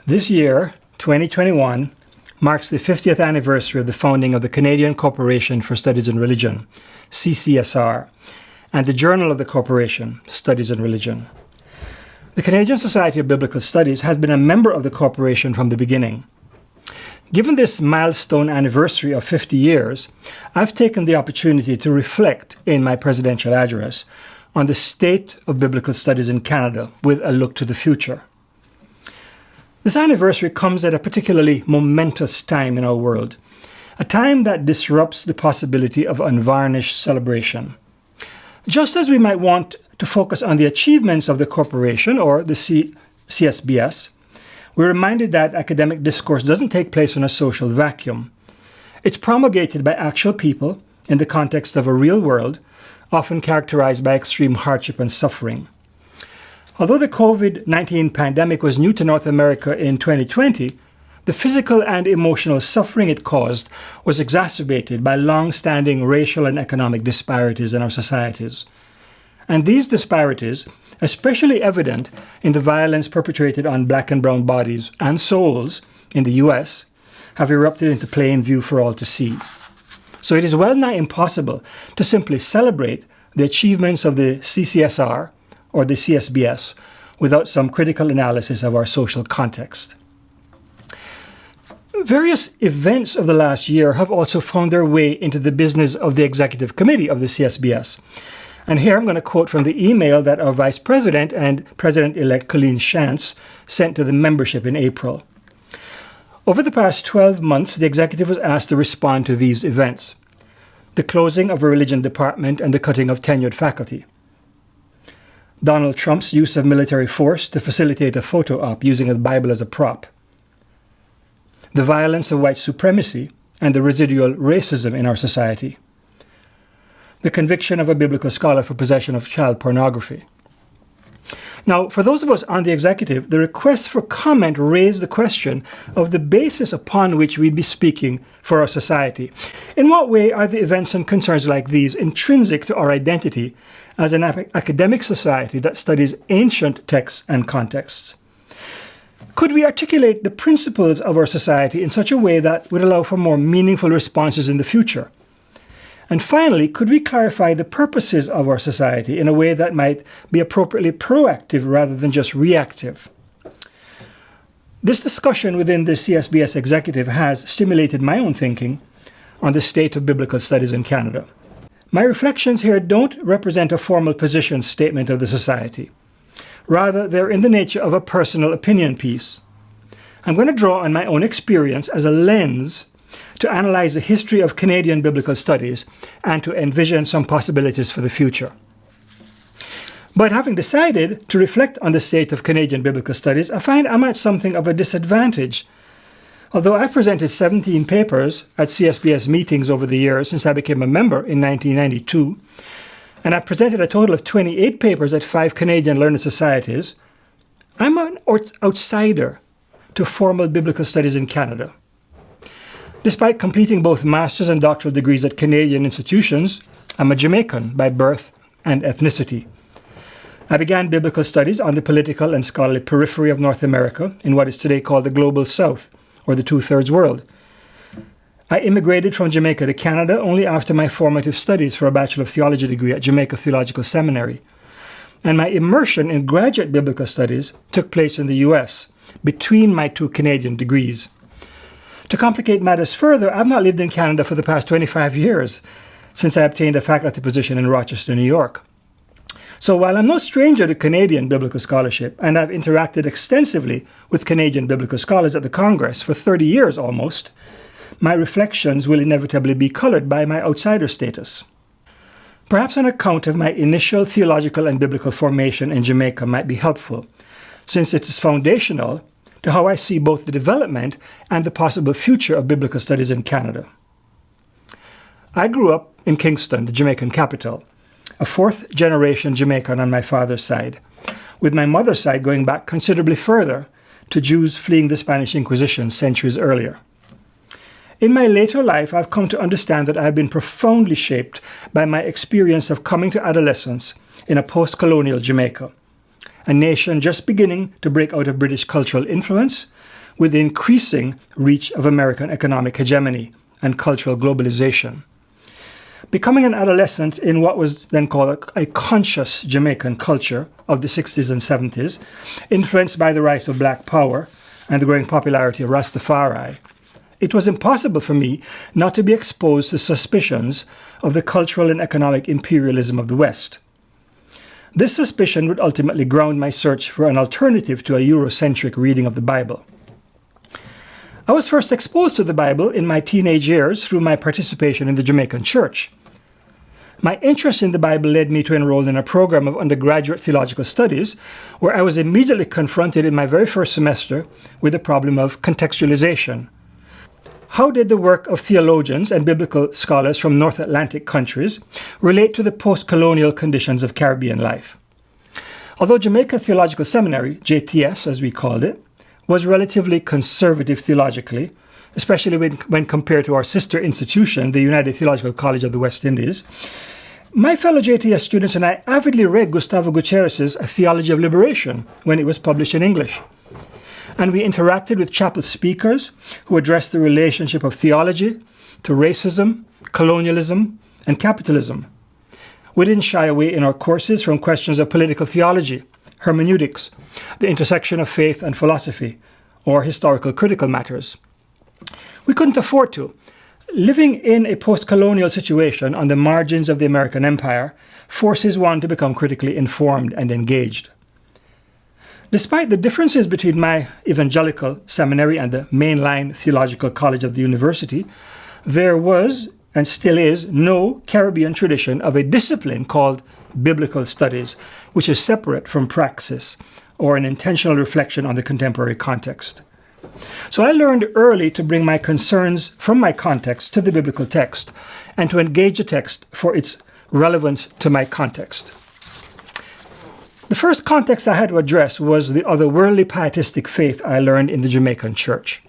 This year, 2021, marks the 50th anniversary of the founding of the Canadian Corporation for Studies in Religion, CCSR, and the Journal of the Corporation, Studies in Religion. The Canadian Society of Biblical Studies has been a member of the corporation from the beginning. Given this milestone anniversary of 50 years, I've taken the opportunity to reflect in my presidential address on the state of biblical studies in Canada with a look to the future. This anniversary comes at a particularly momentous time in our world, a time that disrupts the possibility of unvarnished celebration. Just as we might want to focus on the achievements of the corporation or the CSBS, we're reminded that academic discourse doesn't take place in a social vacuum. It's promulgated by actual people in the context of a real world, often characterized by extreme hardship and suffering. Although the COVID-19 pandemic was new to North America in 2020, the physical and emotional suffering it caused was exacerbated by long-standing racial and economic disparities in our societies. And these disparities, especially evident in the violence perpetrated on Black and brown bodies and souls in the US, have erupted into plain view for all to see. So it is well nigh impossible to simply celebrate the achievements of the CCSR or the CSBS without some critical analysis of our social context. Various events of the last year have also found their way into the business of the Executive Committee of the CSBS. And here I'm going to quote from the email that our Vice President and President-elect Colleen Shantz sent to the membership in April. Over the past 12 months, the executive was asked to respond to these events: the closing of a religion department and the cutting of tenured faculty, Donald Trump's use of military force to facilitate a photo op using a Bible as a prop, the violence of white supremacy and the residual racism in our society, the conviction of a biblical scholar for possession of child pornography. Now, for those of us on the executive, the request for comment raised the question of the basis upon which we'd be speaking for our society. In what way are the events and concerns like these intrinsic to our identity as an academic society that studies ancient texts and contexts? Could we articulate the principles of our society in such a way that would allow for more meaningful responses in the future? And finally, could we clarify the purposes of our society in a way that might be appropriately proactive rather than just reactive? This discussion within the CSBS executive has stimulated my own thinking on the state of biblical studies in Canada. My reflections here don't represent a formal position statement of the society. Rather, they're in the nature of a personal opinion piece. I'm going to draw on my own experience as a lens to analyze the history of Canadian biblical studies and to envision some possibilities for the future. But having decided to reflect on the state of Canadian biblical studies, I find I'm at something of a disadvantage. Although I've presented 17 papers at CSBS meetings over the years since I became a member in 1992, and I've presented a total of 28 papers at 5 Canadian learned societies, I'm an outsider to formal biblical studies in Canada. Despite completing both master's and doctoral degrees at Canadian institutions, I'm a Jamaican by birth and ethnicity. I began biblical studies on the political and scholarly periphery of North America in what is today called the Global South, or the Two-Thirds World. I immigrated from Jamaica to Canada only after my formative studies for a Bachelor of Theology degree at Jamaica Theological Seminary. And my immersion in graduate biblical studies took place in the US, between my 2 Canadian degrees. To complicate matters further, I've not lived in Canada for the past 25 years, since I obtained a faculty position in Rochester, New York. So while I'm no stranger to Canadian biblical scholarship, and I've interacted extensively with Canadian biblical scholars at the Congress for 30 years almost, my reflections will inevitably be colored by my outsider status. Perhaps an account of my initial theological and biblical formation in Jamaica might be helpful, since it is foundational to how I see both the development and the possible future of biblical studies in Canada. I grew up in Kingston, the Jamaican capital, a 4th-generation Jamaican on my father's side, with my mother's side going back considerably further to Jews fleeing the Spanish Inquisition centuries earlier. In my later life, I've come to understand that I've been profoundly shaped by my experience of coming to adolescence in a post-colonial Jamaica, a nation just beginning to break out of British cultural influence, with the increasing reach of American economic hegemony and cultural globalization. Becoming an adolescent in what was then called a conscious Jamaican culture of the 60s and 70s, influenced by the rise of Black Power and the growing popularity of Rastafari, it was impossible for me not to be exposed to suspicions of the cultural and economic imperialism of the West. This suspicion would ultimately ground my search for an alternative to a Eurocentric reading of the Bible. I was first exposed to the Bible in my teenage years through my participation in the Jamaican church. My interest in the Bible led me to enroll in a program of undergraduate theological studies, where I was immediately confronted in my very first semester with the problem of contextualization. How did the work of theologians and biblical scholars from North Atlantic countries relate to the post-colonial conditions of Caribbean life? Although Jamaica Theological Seminary, JTS as we called it, was relatively conservative theologically, especially when compared to our sister institution, the United Theological College of the West Indies, my fellow JTS students and I avidly read Gustavo Gutierrez's A Theology of Liberation when it was published in English. And we interacted with chapel speakers who addressed the relationship of theology to racism, colonialism, and capitalism. We didn't shy away in our courses from questions of political theology, hermeneutics, the intersection of faith and philosophy, or historical critical matters. We couldn't afford to. Living in a post-colonial situation on the margins of the American empire forces one to become critically informed and engaged. Despite the differences between my evangelical seminary and the mainline theological college of the university, there was, and still is, no Caribbean tradition of a discipline called biblical studies, which is separate from praxis or an intentional reflection on the contemporary context. So I learned early to bring my concerns from my context to the biblical text and to engage the text for its relevance to my context. The first context I had to address was the otherworldly pietistic faith I learned in the Jamaican church.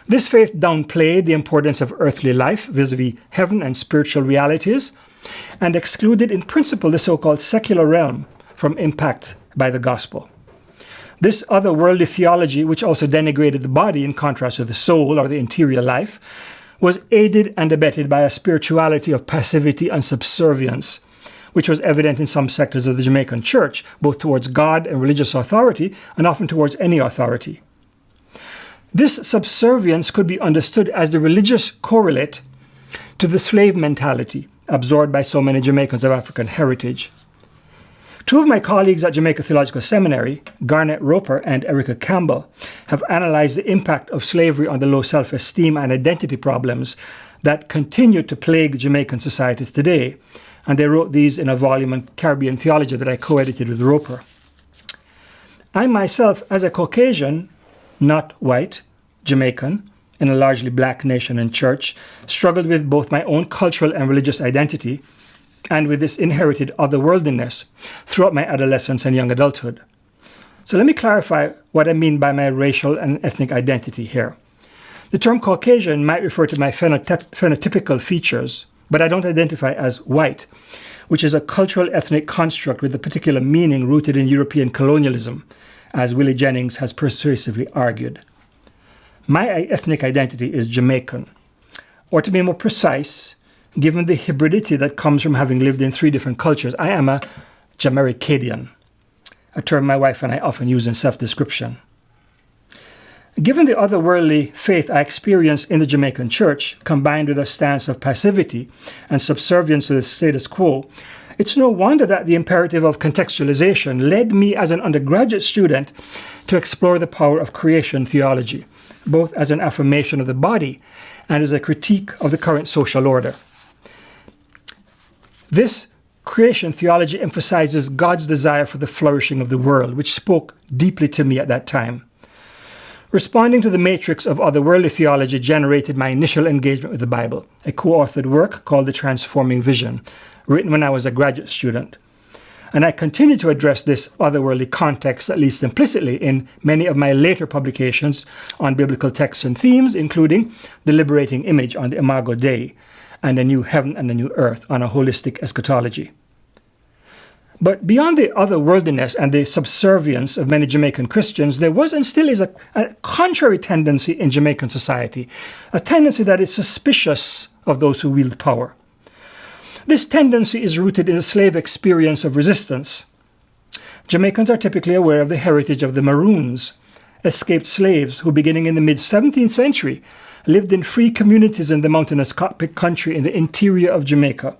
This faith downplayed the importance of earthly life vis-a-vis heaven and spiritual realities, and excluded in principle the so-called secular realm from impact by the gospel. This otherworldly theology, which also denigrated the body in contrast to the soul or the interior life, was aided and abetted by a spirituality of passivity and subservience, which was evident in some sectors of the Jamaican church, both towards God and religious authority, and often towards any authority. This subservience could be understood as the religious correlate to the slave mentality absorbed by so many Jamaicans of African heritage. Two of my colleagues at Jamaica Theological Seminary, Garnet Roper and Erica Campbell, have analyzed the impact of slavery on the low self-esteem and identity problems that continue to plague Jamaican societies today, and they wrote these in a volume on Caribbean theology that I co-edited with Roper. I myself, as a Caucasian, not white, Jamaican, in a largely black nation and church, struggled with both my own cultural and religious identity and with this inherited otherworldliness throughout my adolescence and young adulthood. So let me clarify what I mean by my racial and ethnic identity here. The term Caucasian might refer to my phenotypical features, but I don't identify as white, which is a cultural ethnic construct with a particular meaning rooted in European colonialism, as Willie Jennings has persuasively argued. My ethnic identity is Jamaican, or to be more precise, given the hybridity that comes from having lived in 3 different cultures, I am a Jamericadian, a term my wife and I often use in self-description. Given the otherworldly faith I experienced in the Jamaican church, combined with a stance of passivity and subservience to the status quo, it's no wonder that the imperative of contextualization led me as an undergraduate student to explore the power of creation theology, both as an affirmation of the body and as a critique of the current social order. This creation theology emphasizes God's desire for the flourishing of the world, which spoke deeply to me at that time. Responding to the matrix of otherworldly theology generated my initial engagement with the Bible, a co-authored work called The Transforming Vision, written when I was a graduate student. And I continue to address this otherworldly context, at least implicitly, in many of my later publications on biblical texts and themes, including The Liberating Image on the Imago Dei and A New Heaven and a New Earth on a Holistic Eschatology. But beyond the otherworldliness and the subservience of many Jamaican Christians, there was and still is a contrary tendency in Jamaican society, a tendency that is suspicious of those who wield power. This tendency is rooted in the slave experience of resistance. Jamaicans are typically aware of the heritage of the Maroons, escaped slaves who, beginning in the mid-17th century, lived in free communities in the mountainous country in the interior of Jamaica,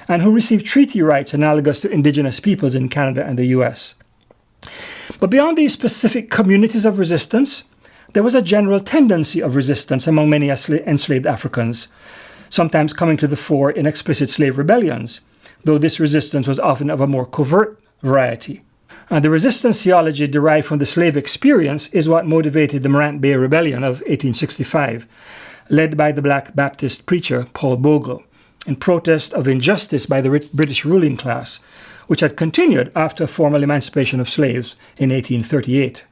and who received treaty rights analogous to indigenous peoples in Canada and the US. But beyond these specific communities of resistance, there was a general tendency of resistance among many enslaved Africans, sometimes coming to the fore in explicit slave rebellions, though this resistance was often of a more covert variety. And the resistance theology derived from the slave experience is what motivated the Morant Bay Rebellion of 1865, led by the Black Baptist preacher Paul Bogle, in protest of injustice by the British ruling class, which had continued after formal emancipation of slaves in 1838.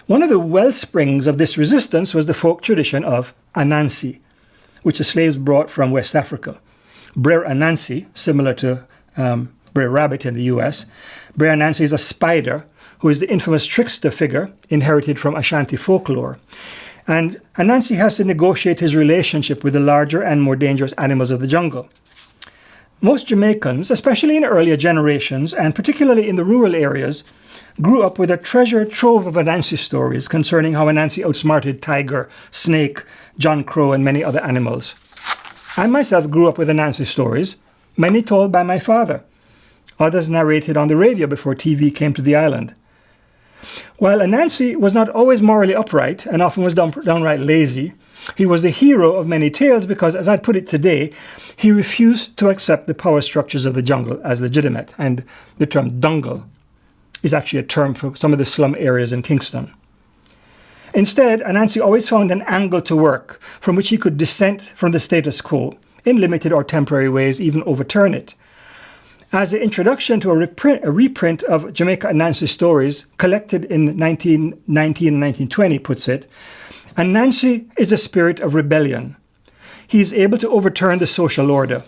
One of the well springs of this resistance was the folk tradition of Anansi, which the slaves brought from West Africa. Brer Anansi, similar to Brer Rabbit in the US, Brer Anansi is a spider who is the infamous trickster figure inherited from Ashanti folklore. And Anansi has to negotiate his relationship with the larger and more dangerous animals of the jungle. Most Jamaicans, especially in earlier generations, and particularly in the rural areas, grew up with a treasure trove of Anansi stories concerning how Anansi outsmarted tiger, snake, John Crow, and many other animals. I myself grew up with Anansi stories, many told by my father, others narrated on the radio before TV came to the island. While Anansi was not always morally upright and often was downright lazy, he was the hero of many tales because, as I'd put it today, he refused to accept the power structures of the jungle as legitimate, and the term dungle is actually a term for some of the slum areas in Kingston. Instead, Anansi always found an angle to work from which he could dissent from the status quo, in limited or temporary ways, even overturn it. As the introduction to a reprint of Jamaica Anansi stories collected in 1919 and 1920 puts it, Anansi is the spirit of rebellion. He is able to overturn the social order.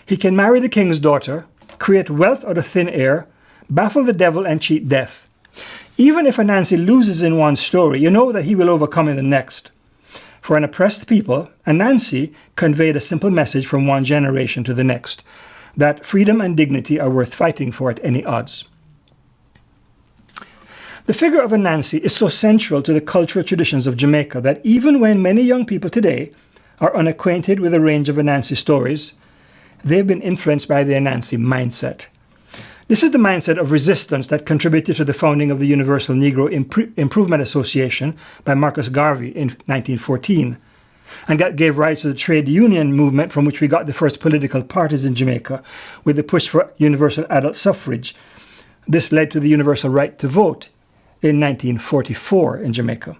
He can marry the king's daughter, create wealth out of thin air, baffle the devil and cheat death. Even if Anansi loses in one story, you know that he will overcome in the next. For an oppressed people, Anansi conveyed a simple message from one generation to the next, that freedom and dignity are worth fighting for at any odds. The figure of Anansi is so central to the cultural traditions of Jamaica that even when many young people today are unacquainted with a range of Anansi stories, they've been influenced by the Anansi mindset. This is the mindset of resistance that contributed to the founding of the Universal Negro Improvement Association by Marcus Garvey in 1914, and that gave rise to the trade union movement from which we got the first political parties in Jamaica, with the push for universal adult suffrage. This led to the universal right to vote in 1944 in Jamaica.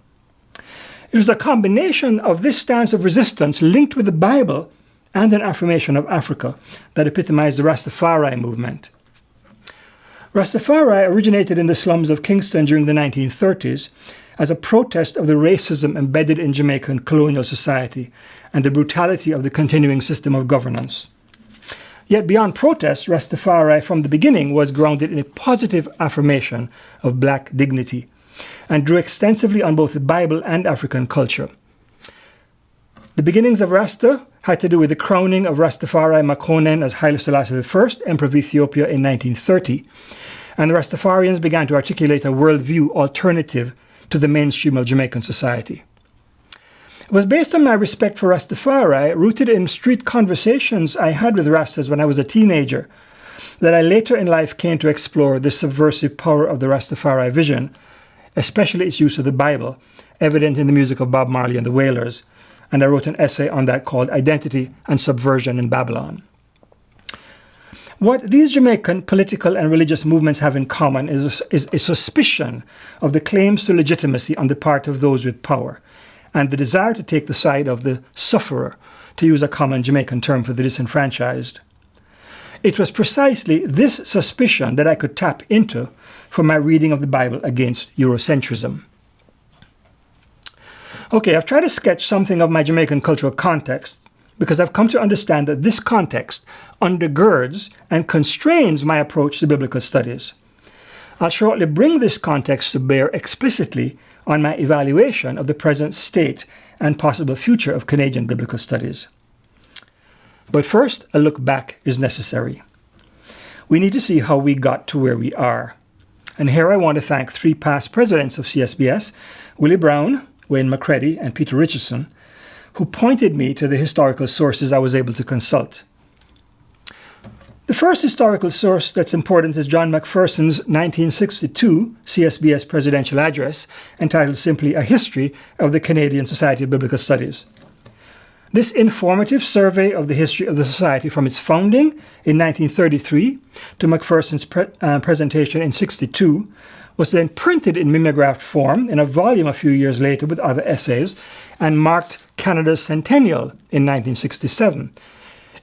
It was a combination of this stance of resistance linked with the Bible and an affirmation of Africa that epitomized the Rastafari movement. Rastafari originated in the slums of Kingston during the 1930s as a protest of the racism embedded in Jamaican colonial society and the brutality of the continuing system of governance. Yet beyond protest, Rastafari from the beginning was grounded in a positive affirmation of black dignity and drew extensively on both the Bible and African culture. The beginnings of Rasta had to do with the crowning of Rastafari Makonnen as Haile Selassie I, Emperor of Ethiopia in 1930, and the Rastafarians began to articulate a worldview alternative to the mainstream of Jamaican society. It was based on my respect for Rastafari, rooted in street conversations I had with Rastas when I was a teenager, that I later in life came to explore the subversive power of the Rastafari vision, especially its use of the Bible, evident in the music of Bob Marley and the Wailers, and I wrote an essay on that called Identity and Subversion in Babylon. What these Jamaican political and religious movements have in common is a suspicion of the claims to legitimacy on the part of those with power, and the desire to take the side of the sufferer, to use a common Jamaican term for the disenfranchised. It was precisely this suspicion that I could tap into for my reading of the Bible against Eurocentrism. Okay, I've tried to sketch something of my Jamaican cultural context, because I've come to understand that this context undergirds and constrains my approach to biblical studies. I'll shortly bring this context to bear explicitly on my evaluation of the present state and possible future of Canadian biblical studies. But first, a look back is necessary. We need to see how we got to where we are. And here I want to thank three past presidents of CSBS, Willie Brown, Wayne McCready, and Peter Richardson, who pointed me to the historical sources I was able to consult. The first historical source that's important is John McPherson's 1962 CSBS presidential address, entitled simply A History of the Canadian Society of Biblical Studies. This informative survey of the history of the Society from its founding in 1933 to McPherson's presentation in 1962 was then printed in mimeographed form in a volume a few years later with other essays and marked Canada's centennial in 1967.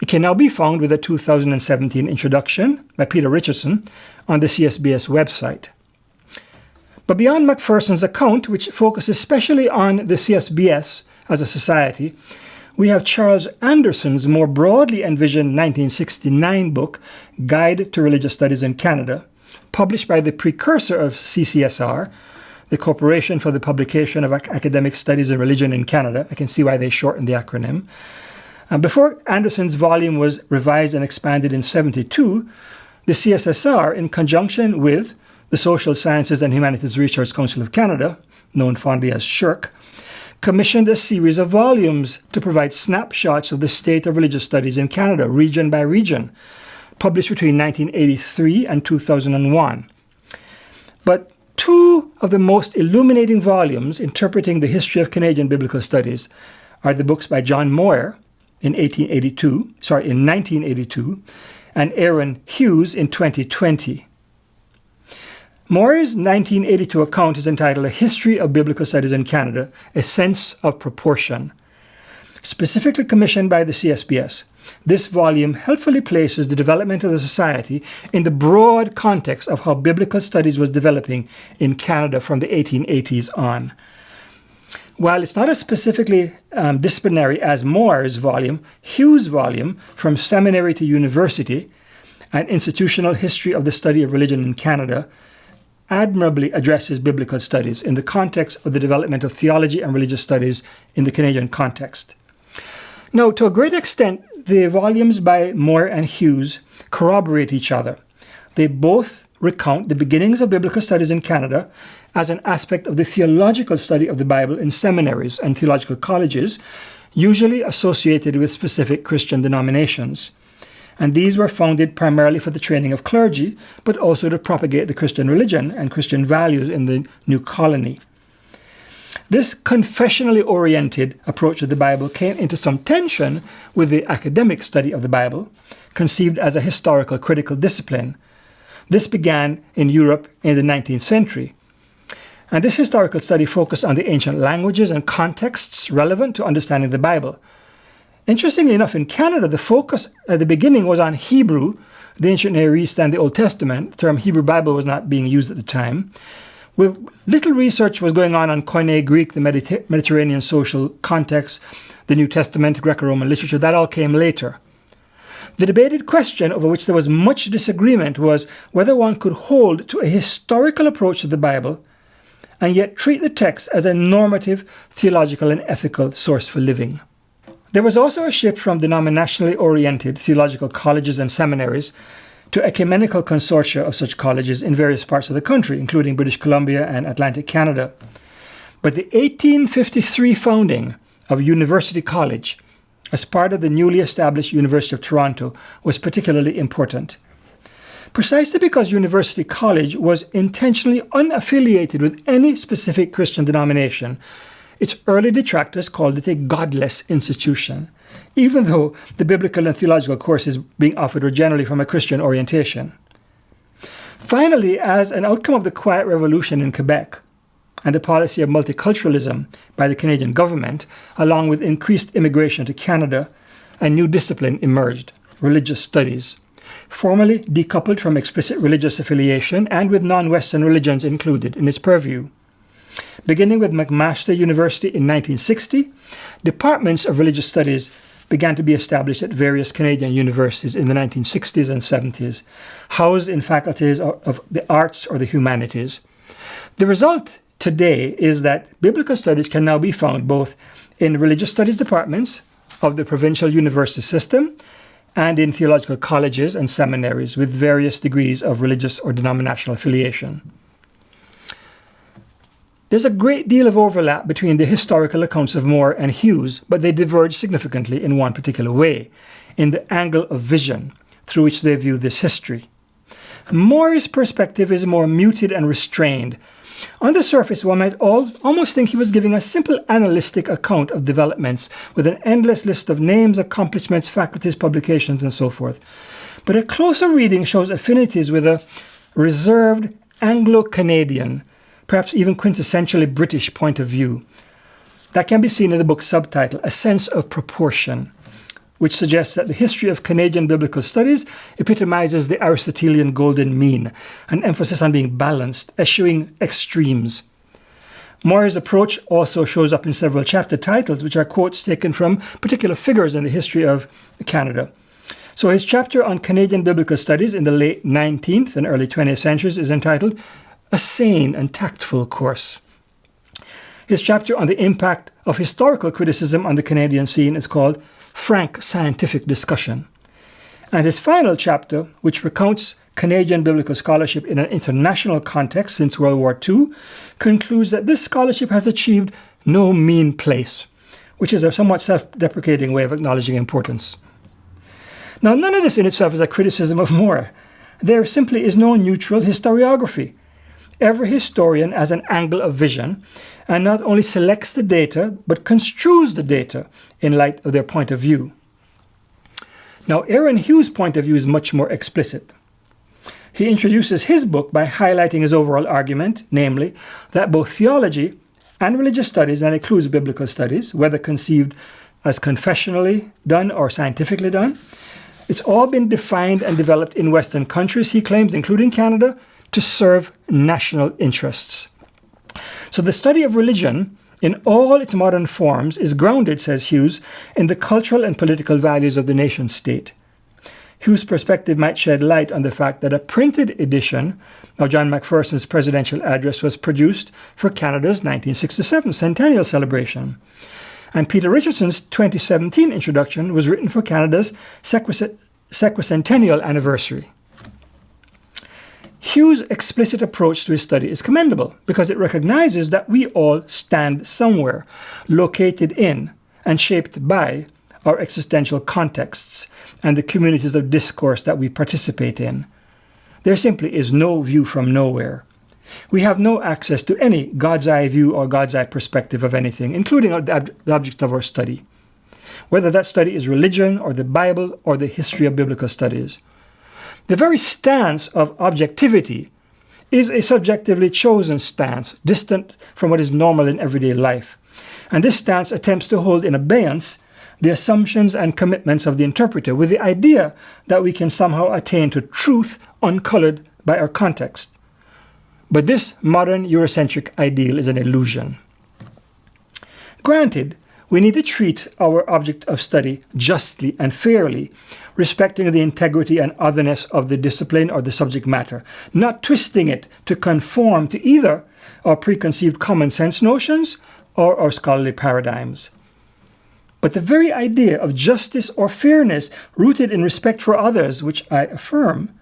It can now be found with a 2017 introduction by Peter Richardson on the CSBS website. But beyond McPherson's account, which focuses especially on the CSBS as a society, we have Charles Anderson's more broadly envisioned 1969 book, Guide to Religious Studies in Canada, published by the precursor of CCSR, the Corporation for the Publication of Academic Studies in Religion in Canada. I can see why they shortened the acronym. Before Anderson's volume was revised and expanded in 1972, the CSSR, in conjunction with the Social Sciences and Humanities Research Council of Canada, known fondly as SSHRC, commissioned a series of volumes to provide snapshots of the state of religious studies in Canada, region by region, published between 1983 and 2001. But two of the most illuminating volumes interpreting the history of Canadian biblical studies are the books by John Moyer in 1982 and Aaron Hughes in 2020. Moyer's 1982 account is entitled A History of Biblical Studies in Canada, A Sense of Proportion. Specifically commissioned by the CSBS, this volume helpfully places the development of the society in the broad context of how biblical studies was developing in Canada from the 1880s on. While it's not as specifically disciplinary as Moyer's volume, Hughes' volume, From Seminary to University, An Institutional History of the Study of Religion in Canada, admirably addresses biblical studies in the context of the development of theology and religious studies in the Canadian context. Now, to a great extent, the volumes by Moyer and Hughes corroborate each other. They both recount the beginnings of biblical studies in Canada as an aspect of the theological study of the Bible in seminaries and theological colleges, usually associated with specific Christian denominations. And these were founded primarily for the training of clergy, but also to propagate the Christian religion and Christian values in the new colony. This confessionally oriented approach to the Bible came into some tension with the academic study of the Bible, conceived as a historical critical discipline. This began in Europe in the 19th century. And this historical study focused on the ancient languages and contexts relevant to understanding the Bible. Interestingly enough, in Canada, the focus at the beginning was on Hebrew, the ancient Near East and the Old Testament. The term Hebrew Bible was not being used at the time. Little research was going on Koine Greek, the Mediterranean social context, the New Testament, Greco-Roman literature. That all came later. The debated question over which there was much disagreement was whether one could hold to a historical approach to the Bible and yet treat the text as a normative, theological, and ethical source for living. There was also a shift from denominationally oriented theological colleges and seminaries to ecumenical consortia of such colleges in various parts of the country, including British Columbia and Atlantic Canada. But the 1853 founding of University College as part of the newly established University of Toronto was particularly important. Precisely because University College was intentionally unaffiliated with any specific Christian denomination, its early detractors called it a godless institution, even though the biblical and theological courses being offered were generally from a Christian orientation. Finally, as an outcome of the Quiet Revolution in Quebec and the policy of multiculturalism by the Canadian government, along with increased immigration to Canada, a new discipline emerged, religious studies, formally decoupled from explicit religious affiliation and with non-Western religions included in its purview. Beginning with McMaster University in 1960, departments of religious studies began to be established at various Canadian universities in the 1960s and 70s, housed in faculties of the arts or the humanities. The result today is that biblical studies can now be found both in religious studies departments of the provincial university system and in theological colleges and seminaries with various degrees of religious or denominational affiliation. There's a great deal of overlap between the historical accounts of Moore and Hughes, but they diverge significantly in one particular way, in the angle of vision through which they view this history. Moore's perspective is more muted and restrained. On the surface, one might almost think he was giving a simple analytic account of developments with an endless list of names, accomplishments, faculties, publications, and so forth. But a closer reading shows affinities with a reserved Anglo-Canadian, perhaps even quintessentially British point of view. That can be seen in the book's subtitle, A Sense of Proportion, which suggests that the history of Canadian biblical studies epitomizes the Aristotelian golden mean, an emphasis on being balanced, eschewing extremes. Moore's approach also shows up in several chapter titles, which are quotes taken from particular figures in the history of Canada. So his chapter on Canadian biblical studies in the late 19th and early 20th centuries is entitled A Sane and Tactful Course. His chapter on the impact of historical criticism on the Canadian scene is called Frank Scientific Discussion. And his final chapter, which recounts Canadian biblical scholarship in an international context since World War II, concludes that this scholarship has achieved no mean place, which is a somewhat self-deprecating way of acknowledging importance. Now, none of this in itself is a criticism of Moore. There simply is no neutral historiography. Every historian has an angle of vision and not only selects the data, but construes the data in light of their point of view. Now, Aaron Hughes' point of view is much more explicit. He introduces his book by highlighting his overall argument, namely, that both theology and religious studies, and includes biblical studies, whether conceived as confessionally done or scientifically done, it's all been defined and developed in Western countries, he claims, including Canada, to serve national interests. So the study of religion in all its modern forms is grounded, says Hughes, in the cultural and political values of the nation state. Hughes' perspective might shed light on the fact that a printed edition of John Macpherson's presidential address was produced for Canada's 1967 centennial celebration. And Peter Richardson's 2017 introduction was written for Canada's sesquicentennial anniversary. Hughes' explicit approach to his study is commendable because it recognizes that we all stand somewhere, located in and shaped by our existential contexts and the communities of discourse that we participate in. There simply is no view from nowhere. We have no access to any God's eye view or God's eye perspective of anything, including the object of our study, whether that study is religion or the Bible or the history of biblical studies. The very stance of objectivity is a subjectively chosen stance, distant from what is normal in everyday life. And this stance attempts to hold in abeyance the assumptions and commitments of the interpreter with the idea that we can somehow attain to truth uncolored by our context. But this modern Eurocentric ideal is an illusion. Granted, we need to treat our object of study justly and fairly, respecting the integrity and otherness of the discipline or the subject matter, not twisting it to conform to either our preconceived common sense notions or our scholarly paradigms. But the very idea of justice or fairness rooted in respect for others, which I affirm,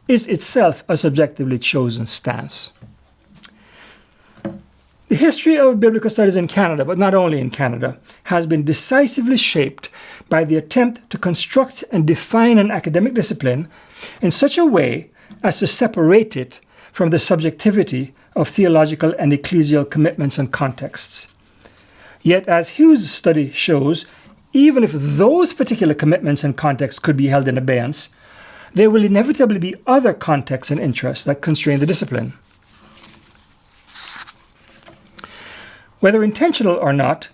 is itself a subjectively chosen stance. The history of biblical studies in Canada, but not only in Canada, has been decisively shaped by the attempt to construct and define an academic discipline in such a way as to separate it from the subjectivity of theological and ecclesial commitments and contexts. Yet, as Hughes' study shows, even if those particular commitments and contexts could be held in abeyance, there will inevitably be other contexts and interests that constrain the discipline. Whether intentional or not,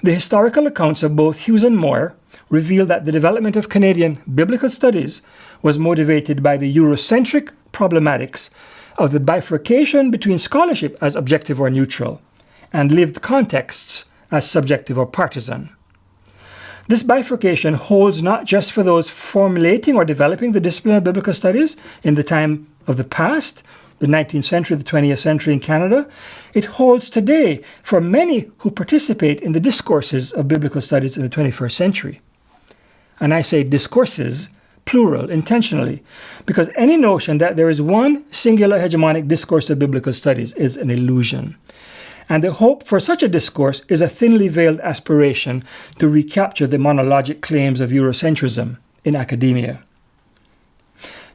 the historical accounts of both Hughes and Moore reveal that the development of Canadian biblical studies was motivated by the Eurocentric problematics of the bifurcation between scholarship as objective or neutral and lived contexts as subjective or partisan. This bifurcation holds not just for those formulating or developing the discipline of biblical studies in the time of the past, the 19th century, the 20th century in Canada. It holds today for many who participate in the discourses of biblical studies in the 21st century. And I say discourses, plural, intentionally, because any notion that there is one singular hegemonic discourse of biblical studies is an illusion. And the hope for such a discourse is a thinly veiled aspiration to recapture the monologic claims of Eurocentrism in academia.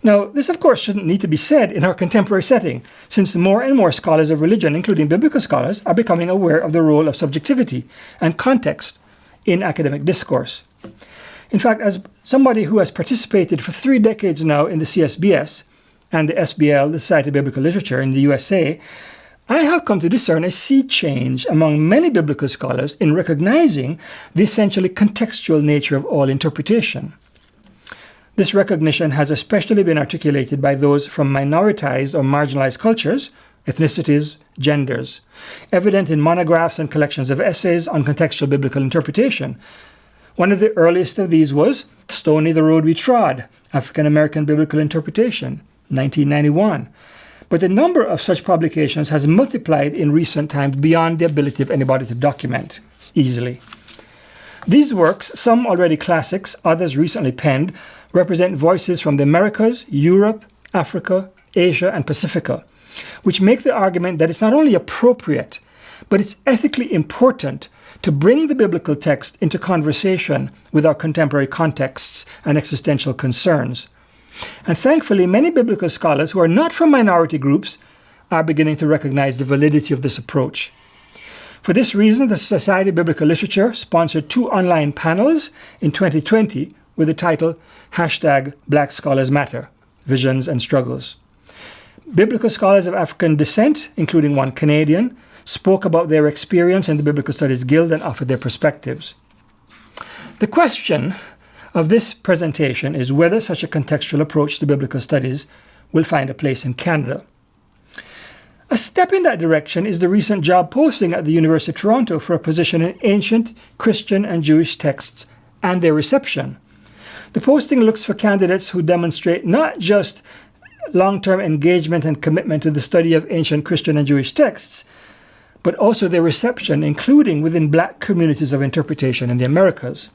Now, this of course shouldn't need to be said in our contemporary setting, since more and more scholars of religion, including biblical scholars, are becoming aware of the role of subjectivity and context in academic discourse. In fact, as somebody who has participated for 3 decades now in the CSBS and the SBL, the Society of Biblical Literature in the USA, I have come to discern a sea change among many biblical scholars in recognizing the essentially contextual nature of all interpretation. This recognition has especially been articulated by those from minoritized or marginalized cultures, ethnicities, genders, evident in monographs and collections of essays on contextual biblical interpretation. One of the earliest of these was Stony the Road We Trod, African American Biblical Interpretation, 1991. But the number of such publications has multiplied in recent times beyond the ability of anybody to document easily. These works, some already classics, others recently penned, represent voices from the Americas, Europe, Africa, Asia, and Pacifica, which make the argument that it's not only appropriate, but it's ethically important to bring the biblical text into conversation with our contemporary contexts and existential concerns. And thankfully, many biblical scholars who are not from minority groups are beginning to recognize the validity of this approach. For this reason, the Society of Biblical Literature sponsored 2 online panels in 2020 with the title #Black Scholars Matter, Visions and Struggles. Biblical scholars of African descent, including one Canadian, spoke about their experience in the Biblical Studies Guild and offered their perspectives. The question of this presentation is whether such a contextual approach to biblical studies will find a place in Canada. A step in that direction is the recent job posting at the University of Toronto for a position in ancient Christian and Jewish texts and their reception. The posting looks for candidates who demonstrate not just long-term engagement and commitment to the study of ancient Christian and Jewish texts, but also their reception, including within Black communities of interpretation in the Americas.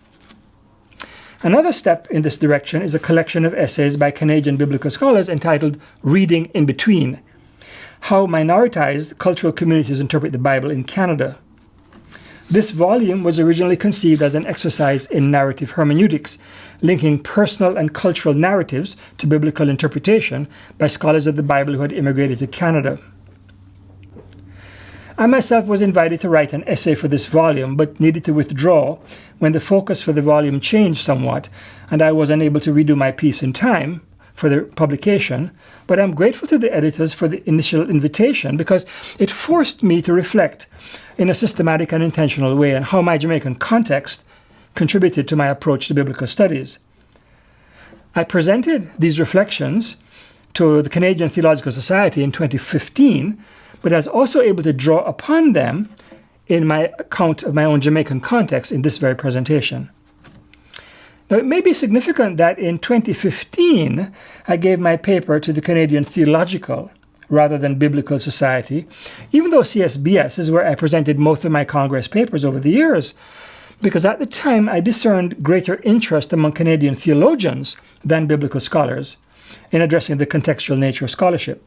Another step in this direction is a collection of essays by Canadian biblical scholars entitled Reading in Between: How Minoritized Cultural Communities Interpret the Bible in Canada. This volume was originally conceived as an exercise in narrative hermeneutics, linking personal and cultural narratives to biblical interpretation by scholars of the Bible who had immigrated to Canada. I myself was invited to write an essay for this volume, but needed to withdraw when the focus for the volume changed somewhat, and I was unable to redo my piece in time for the publication. But I'm grateful to the editors for the initial invitation because it forced me to reflect in a systematic and intentional way on how my Jamaican context contributed to my approach to biblical studies. I presented these reflections to the Canadian Theological Society in 2015, but I was also able to draw upon them in my account of my own Jamaican context in this very presentation. Now, it may be significant that in 2015, I gave my paper to the Canadian Theological rather than Biblical Society, even though CSBS is where I presented most of my Congress papers over the years, because at the time I discerned greater interest among Canadian theologians than biblical scholars in addressing the contextual nature of scholarship.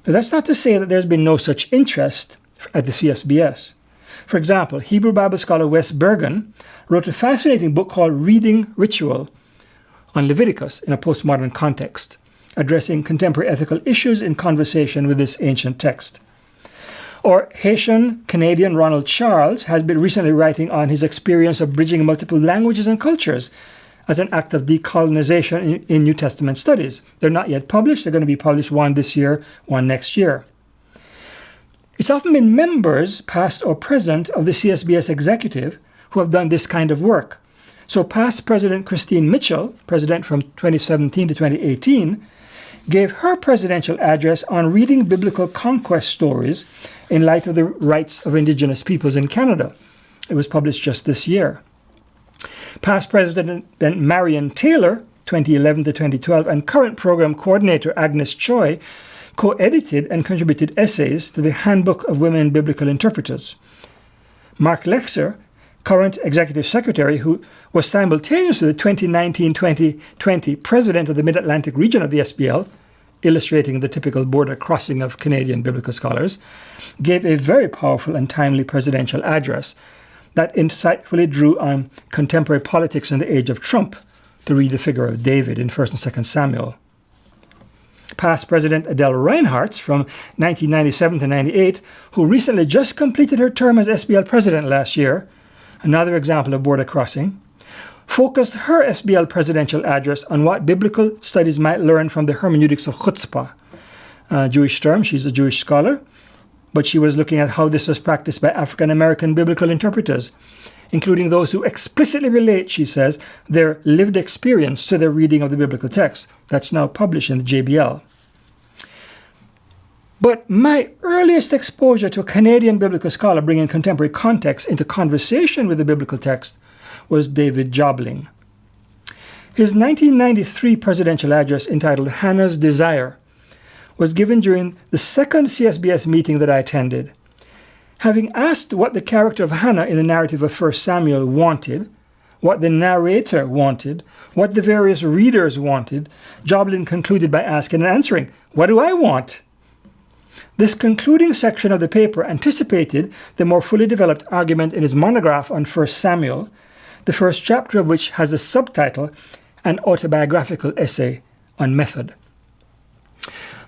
Now, that's not to say that there's been no such interest at the CSBS. For example, Hebrew Bible scholar Wes Bergen wrote a fascinating book called Reading Ritual on Leviticus in a postmodern context, addressing contemporary ethical issues in conversation with this ancient text. Or Haitian-Canadian Ronald Charles has been recently writing on his experience of bridging multiple languages and cultures as an act of decolonization in New Testament studies. They're not yet published. They're going to be published, one this year, one next year. It's often been members, past or present, of the CSBS executive who have done this kind of work. So past President Christine Mitchell, president from 2017 to 2018, gave her presidential address on reading biblical conquest stories in light of the rights of Indigenous peoples in Canada. It was published just this year. Past President Marion Taylor, 2011 to 2012, and current program coordinator Agnes Choi co-edited and contributed essays to the Handbook of Women Biblical Interpreters. Mark Lexer, current executive secretary, who was simultaneously the 2019-2020 president of the Mid-Atlantic region of the SBL, illustrating the typical border crossing of Canadian biblical scholars, gave a very powerful and timely presidential address that insightfully drew on contemporary politics in the age of Trump to read the figure of David in 1 and 2 Samuel. Past President Adele Reinhardt from 1997 to 98, who recently just completed her term as SBL president last year, another example of border crossing, focused her SBL presidential address on what biblical studies might learn from the hermeneutics of chutzpah, a Jewish term. She's a Jewish scholar, but she was looking at how this was practiced by African American biblical interpreters, including those who explicitly relate, she says, their lived experience to their reading of the biblical text. That's now published in the JBL. But my earliest exposure to a Canadian biblical scholar bringing contemporary context into conversation with the biblical text was David Jobling. His 1993 presidential address, entitled Hannah's Desire, was given during the second CSBS meeting that I attended. Having asked what the character of Hannah in the narrative of 1 Samuel wanted, what the narrator wanted, what the various readers wanted, Jobling concluded by asking and answering, "What do I want?" This concluding section of the paper anticipated the more fully developed argument in his monograph on 1 Samuel, the first chapter of which has the subtitle, An Autobiographical Essay on Method.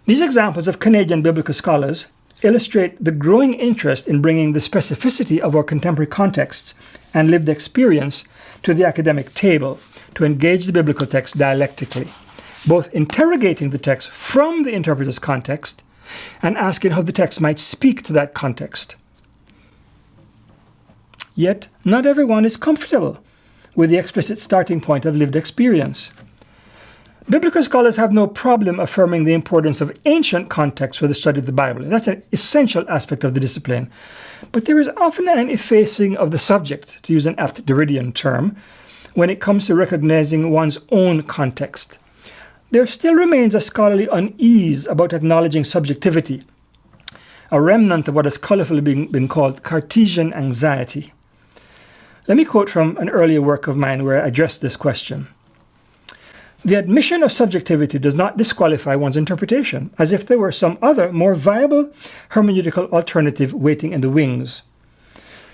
These examples of Canadian biblical scholars illustrate the growing interest in bringing the specificity of our contemporary contexts and lived experience to the academic table to engage the biblical text dialectically, both interrogating the text from the interpreter's context and asking how the text might speak to that context. Yet, not everyone is comfortable with the explicit starting point of lived experience. Biblical scholars have no problem affirming the importance of ancient context for the study of the Bible. That's an essential aspect of the discipline. But there is often an effacing of the subject, to use an apt Derridian term, when it comes to recognizing one's own context. There still remains a scholarly unease about acknowledging subjectivity, a remnant of what has colorfully been called Cartesian anxiety. Let me quote from an earlier work of mine where I addressed this question. The admission of subjectivity does not disqualify one's interpretation, as if there were some other, more viable hermeneutical alternative waiting in the wings.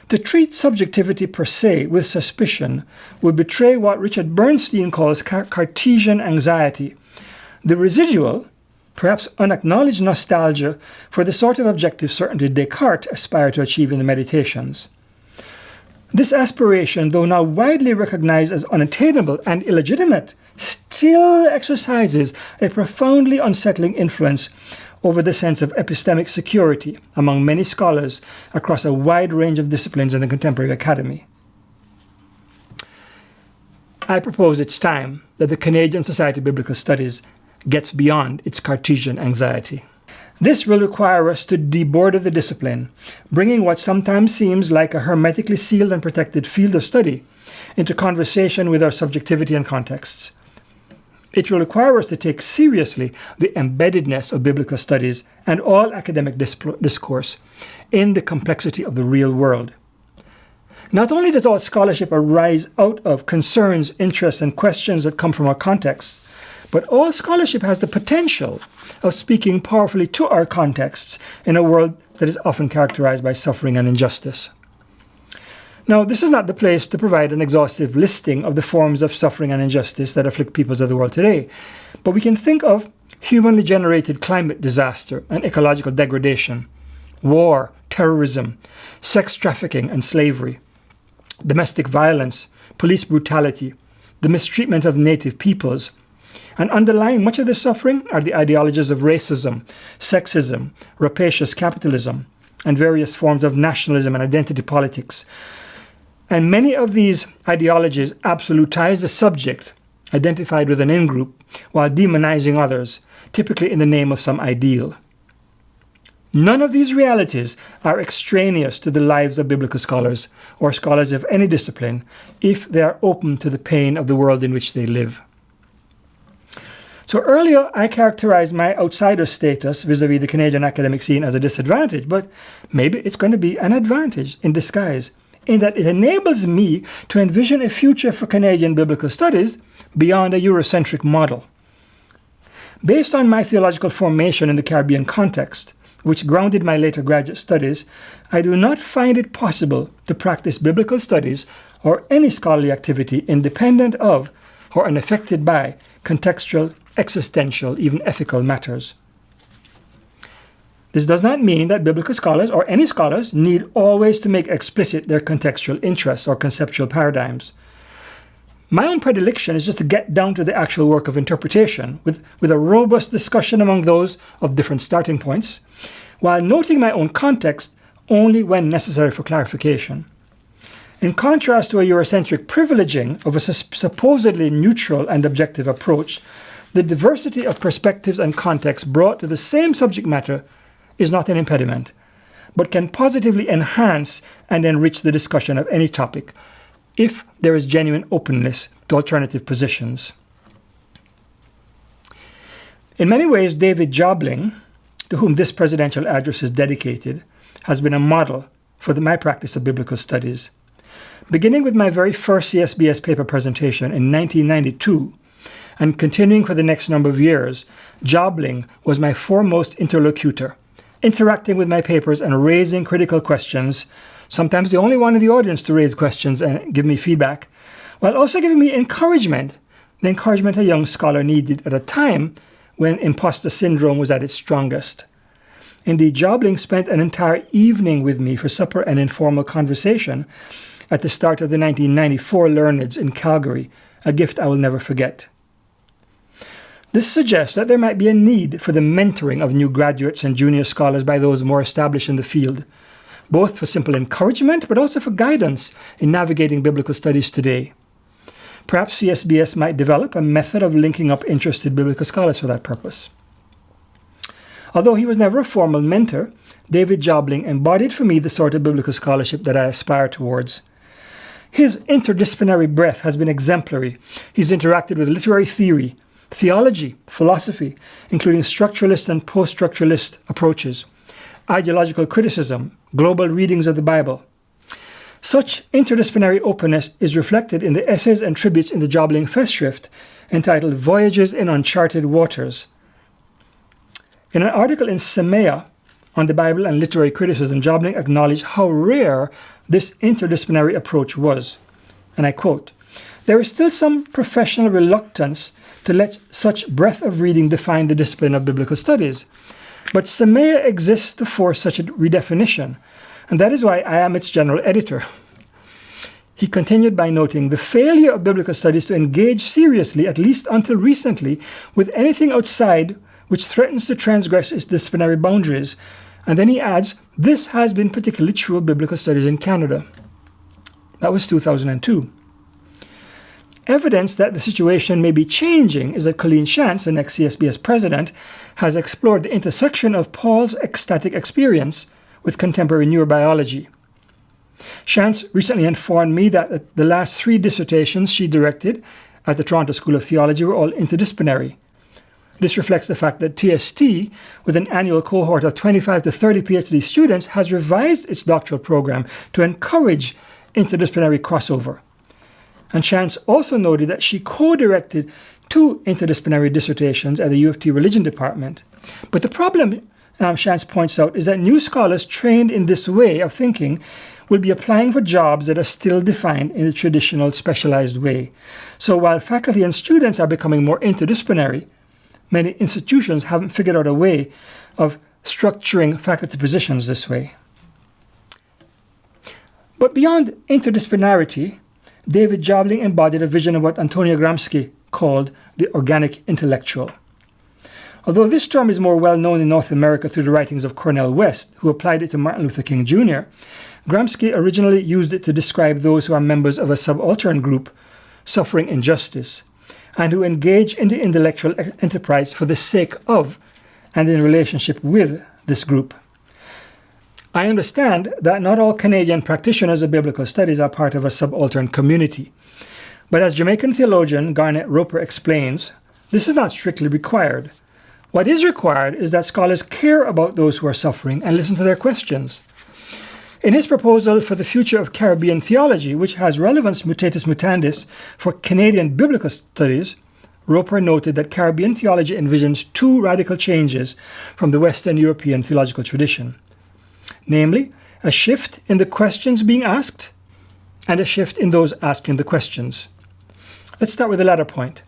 To treat subjectivity per se with suspicion would betray what Richard Bernstein calls Cartesian anxiety, the residual, perhaps unacknowledged nostalgia for the sort of objective certainty Descartes aspired to achieve in the Meditations. This aspiration, though now widely recognized as unattainable and illegitimate, still exercises a profoundly unsettling influence over the sense of epistemic security among many scholars across a wide range of disciplines in the contemporary academy. I propose it's time that the Canadian Society of Biblical Studies gets beyond its Cartesian anxiety. This will require us to deborder the discipline, bringing what sometimes seems like a hermetically sealed and protected field of study into conversation with our subjectivity and contexts. It will require us to take seriously the embeddedness of biblical studies and all academic discourse in the complexity of the real world. Not only does all scholarship arise out of concerns, interests, and questions that come from our contexts, but all scholarship has the potential of speaking powerfully to our contexts in a world that is often characterized by suffering and injustice. Now, this is not the place to provide an exhaustive listing of the forms of suffering and injustice that afflict peoples of the world today, but we can think of humanly generated climate disaster and ecological degradation, war, terrorism, sex trafficking and slavery, domestic violence, police brutality, the mistreatment of native peoples. And underlying much of this suffering are the ideologies of racism, sexism, rapacious capitalism, and various forms of nationalism and identity politics. And many of these ideologies absolutize the subject identified with an in-group while demonizing others, typically in the name of some ideal. None of these realities are extraneous to the lives of biblical scholars or scholars of any discipline if they are open to the pain of the world in which they live. So earlier, I characterized my outsider status vis-a-vis the Canadian academic scene as a disadvantage, but maybe it's going to be an advantage in disguise, in that it enables me to envision a future for Canadian biblical studies beyond a Eurocentric model. Based on my theological formation in the Caribbean context, which grounded my later graduate studies, I do not find it possible to practice biblical studies or any scholarly activity independent of or unaffected by contextual, existential, even ethical matters. This does not mean that biblical scholars or any scholars need always to make explicit their contextual interests or conceptual paradigms. My own predilection is just to get down to the actual work of interpretation with a robust discussion among those of different starting points, while noting my own context only when necessary for clarification. In contrast to a Eurocentric privileging of a supposedly neutral and objective approach, the diversity of perspectives and contexts brought to the same subject matter is not an impediment, but can positively enhance and enrich the discussion of any topic if there is genuine openness to alternative positions. In many ways, David Jobling, to whom this presidential address is dedicated, has been a model for my practice of biblical studies. Beginning with my very first CSBS paper presentation in 1992, and continuing for the next number of years, Jobling was my foremost interlocutor, interacting with my papers and raising critical questions, sometimes the only one in the audience to raise questions and give me feedback, while also giving me encouragement, the encouragement a young scholar needed at a time when imposter syndrome was at its strongest. Indeed, Jobling spent an entire evening with me for supper and informal conversation at the start of the 1994 Learneds in Calgary, a gift I will never forget. This suggests that there might be a need for the mentoring of new graduates and junior scholars by those more established in the field, both for simple encouragement but also for guidance in navigating biblical studies today. Perhaps CSBS might develop a method of linking up interested biblical scholars for that purpose. Although he was never a formal mentor, David Jobling embodied for me the sort of biblical scholarship that I aspire towards. His interdisciplinary breadth has been exemplary. He's interacted with literary theory, theology, philosophy, including structuralist and post-structuralist approaches, ideological criticism, global readings of the Bible. Such interdisciplinary openness is reflected in the essays and tributes in the Jobling Festschrift entitled Voyages in Uncharted Waters. In an article in Seminary on the Bible and literary criticism, Jobling acknowledged how rare this interdisciplinary approach was. And I quote, "There is still some professional reluctance to let such breadth of reading define the discipline of biblical studies. But Seminary exists to force such a redefinition, and that is why I am its general editor." He continued by noting the failure of biblical studies to engage seriously, at least until recently, with anything outside which threatens to transgress its disciplinary boundaries. And then he adds, this has been particularly true of biblical studies in Canada. That was 2002. Evidence that the situation may be changing is that Colleen Shantz, the next CSBS president, has explored the intersection of Paul's ecstatic experience with contemporary neurobiology. Shantz recently informed me that the last 3 dissertations she directed at the Toronto School of Theology were all interdisciplinary. This reflects the fact that TST, with an annual cohort of 25 to 30 PhD students, has revised its doctoral program to encourage interdisciplinary crossover. And Shantz also noted that she co-directed 2 interdisciplinary dissertations at the U of T Religion Department. But the problem, Shantz points out, is that new scholars trained in this way of thinking will be applying for jobs that are still defined in the traditional specialized way. So while faculty and students are becoming more interdisciplinary, many institutions haven't figured out a way of structuring faculty positions this way. But beyond interdisciplinarity, David Jobling embodied a vision of what Antonio Gramsci called the organic intellectual. Although this term is more well known in North America through the writings of Cornel West, who applied it to Martin Luther King Jr., Gramsci originally used it to describe those who are members of a subaltern group suffering injustice, and who engage in the intellectual enterprise for the sake of and in relationship with this group. I understand that not all Canadian practitioners of biblical studies are part of a subaltern community. But as Jamaican theologian Garnet Roper explains, this is not strictly required. What is required is that scholars care about those who are suffering and listen to their questions. In his proposal for the future of Caribbean theology, which has relevance mutatis mutandis for Canadian biblical studies, Roper noted that Caribbean theology envisions two radical changes from the Western European theological tradition, namely, a shift in the questions being asked and a shift in those asking the questions. Let's start with the latter point.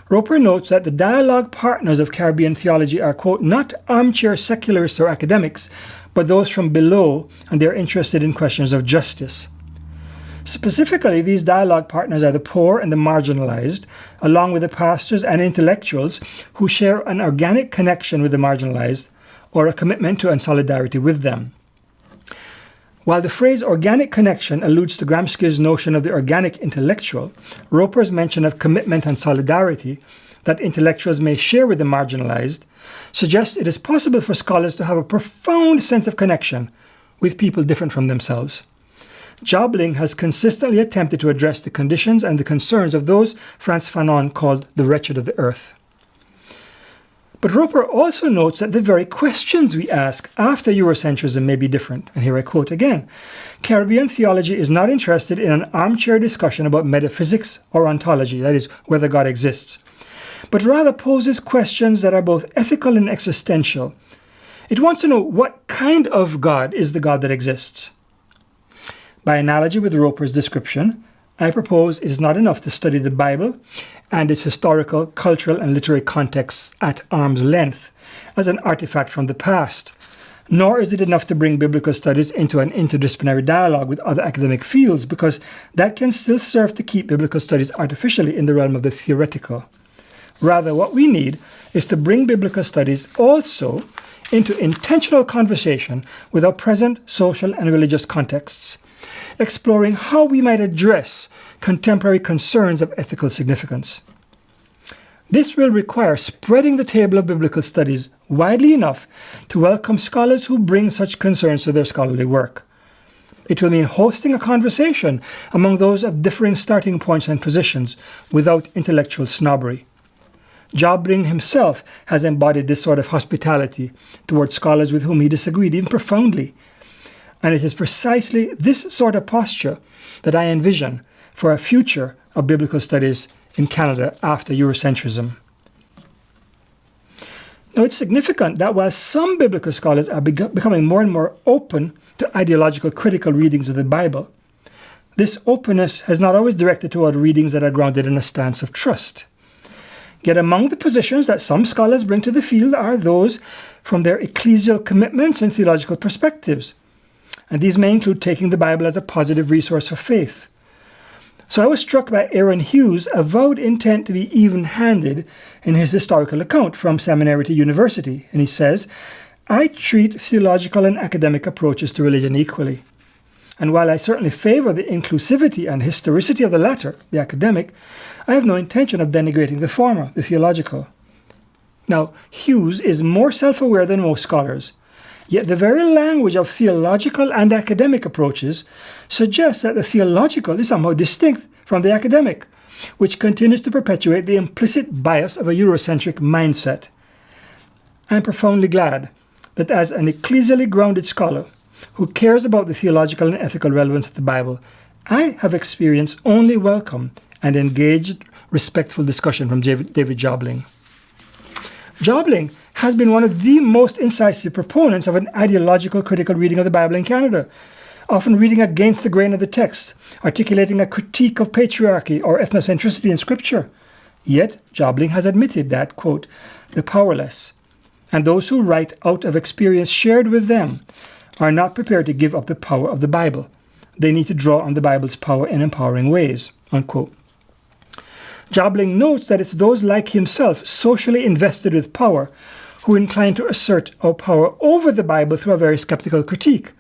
Roper notes that the dialogue partners of Caribbean theology are, quote, not armchair secularists or academics, but those from below, and they're interested in questions of justice. Specifically, these dialogue partners are the poor and the marginalized, along with the pastors and intellectuals who share an organic connection with the marginalized or a commitment to and solidarity with them. While the phrase organic connection alludes to Gramsci's notion of the organic intellectual, Roper's mention of commitment and solidarity that intellectuals may share with the marginalized suggests it is possible for scholars to have a profound sense of connection with people different from themselves. Jobling has consistently attempted to address the conditions and the concerns of those Frantz Fanon called the wretched of the earth. But Roper also notes that the very questions we ask after Eurocentrism may be different. And here I quote again, Caribbean theology is not interested in an armchair discussion about metaphysics or ontology, that is, whether God exists, but rather poses questions that are both ethical and existential. It wants to know what kind of God is the God that exists. By analogy with Roper's description, I propose it is not enough to study the Bible and its historical, cultural, and literary contexts at arm's length as an artifact from the past, nor is it enough to bring biblical studies into an interdisciplinary dialogue with other academic fields, because that can still serve to keep biblical studies artificially in the realm of the theoretical. Rather, what we need is to bring biblical studies also into intentional conversation with our present social and religious contexts, exploring how we might address contemporary concerns of ethical significance. This will require spreading the table of biblical studies widely enough to welcome scholars who bring such concerns to their scholarly work. It will mean hosting a conversation among those of differing starting points and positions without intellectual snobbery. Jobling himself has embodied this sort of hospitality towards scholars with whom he disagreed, even profoundly. And it is precisely this sort of posture that I envision for a future of biblical studies in Canada after Eurocentrism. Now, it's significant that while some biblical scholars are becoming more and more open to ideological critical readings of the Bible, this openness has not always directed toward readings that are grounded in a stance of trust. Yet among the positions that some scholars bring to the field are those from their ecclesial commitments and theological perspectives. And these may include taking the Bible as a positive resource for faith. So I was struck by Aaron Hughes' avowed intent to be even-handed in his historical account from seminary to university. And he says, I treat theological and academic approaches to religion equally. And while I certainly favor the inclusivity and historicity of the latter, the academic, I have no intention of denigrating the former, the theological. Now, Hughes is more self-aware than most scholars. Yet the very language of theological and academic approaches suggests that the theological is somehow distinct from the academic, which continues to perpetuate the implicit bias of a Eurocentric mindset. I am profoundly glad that as an ecclesially grounded scholar who cares about the theological and ethical relevance of the Bible, I have experienced only welcome and engaged, respectful discussion from David Jobling. Jobling has been one of the most incisive proponents of an ideological critical reading of the Bible in Canada, often reading against the grain of the text, articulating a critique of patriarchy or ethnocentricity in Scripture. Yet, Jobling has admitted that, quote, the powerless and those who write out of experience shared with them are not prepared to give up the power of the Bible. They need to draw on the Bible's power in empowering ways, unquote. Jobling notes that it's those like himself, socially invested with power, who incline to assert our power over the Bible through a very skeptical critique.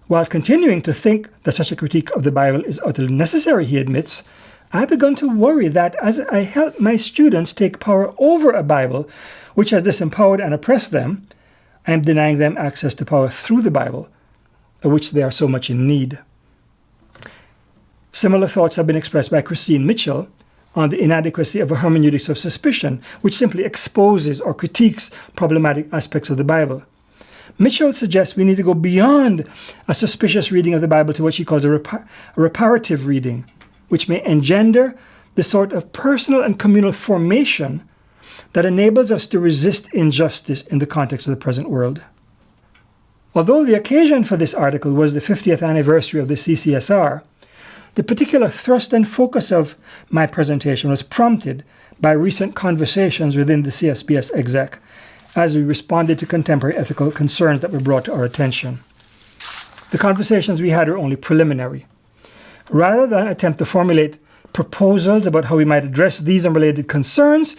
While continuing to think that such a critique of the Bible is utterly necessary, he admits, I've begun to worry that as I help my students take power over a Bible which has disempowered and oppressed them, I am denying them access to power through the Bible, of which they are so much in need. Similar thoughts have been expressed by Christine Mitchell on the inadequacy of a hermeneutics of suspicion, which simply exposes or critiques problematic aspects of the Bible. Mitchell suggests we need to go beyond a suspicious reading of the Bible to what she calls a reparative reading, which may engender the sort of personal and communal formation that enables us to resist injustice in the context of the present world. Although the occasion for this article was the 50th anniversary of the CCSR, the particular thrust and focus of my presentation was prompted by recent conversations within the CSBS exec as we responded to contemporary ethical concerns that were brought to our attention. The conversations we had were only preliminary. Rather than attempt to formulate proposals about how we might address these and related concerns,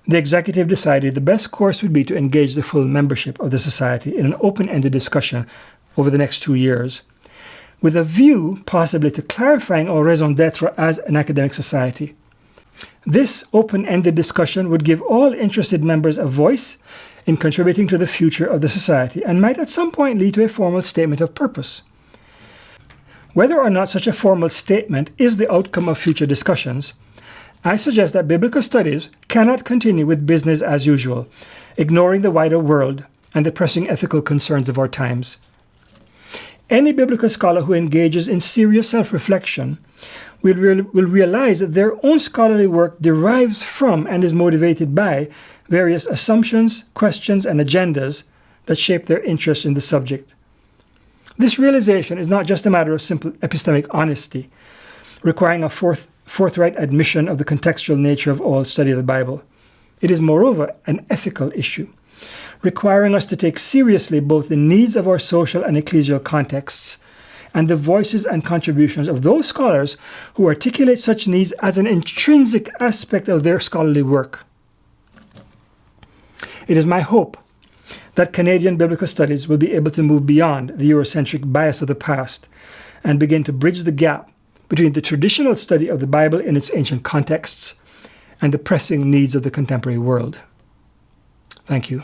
the executive decided the best course would be to engage the full membership of the society in an open-ended discussion over the next 2 years, with a view possibly to clarifying our raison d'etre as an academic society. This open-ended discussion would give all interested members a voice in contributing to the future of the society and might at some point lead to a formal statement of purpose. Whether or not such a formal statement is the outcome of future discussions, I suggest that biblical studies cannot continue with business as usual, ignoring the wider world and the pressing ethical concerns of our times. Any biblical scholar who engages in serious self-reflection will realize that their own scholarly work derives from and is motivated by various assumptions, questions, and agendas that shape their interest in the subject. This realization is not just a matter of simple epistemic honesty, requiring a forthright admission of the contextual nature of all study of the Bible. It is, moreover, an ethical issue, requiring us to take seriously both the needs of our social and ecclesial contexts and the voices and contributions of those scholars who articulate such needs as an intrinsic aspect of their scholarly work. It is my hope that Canadian biblical studies will be able to move beyond the Eurocentric bias of the past and begin to bridge the gap between the traditional study of the Bible in its ancient contexts and the pressing needs of the contemporary world. Thank you.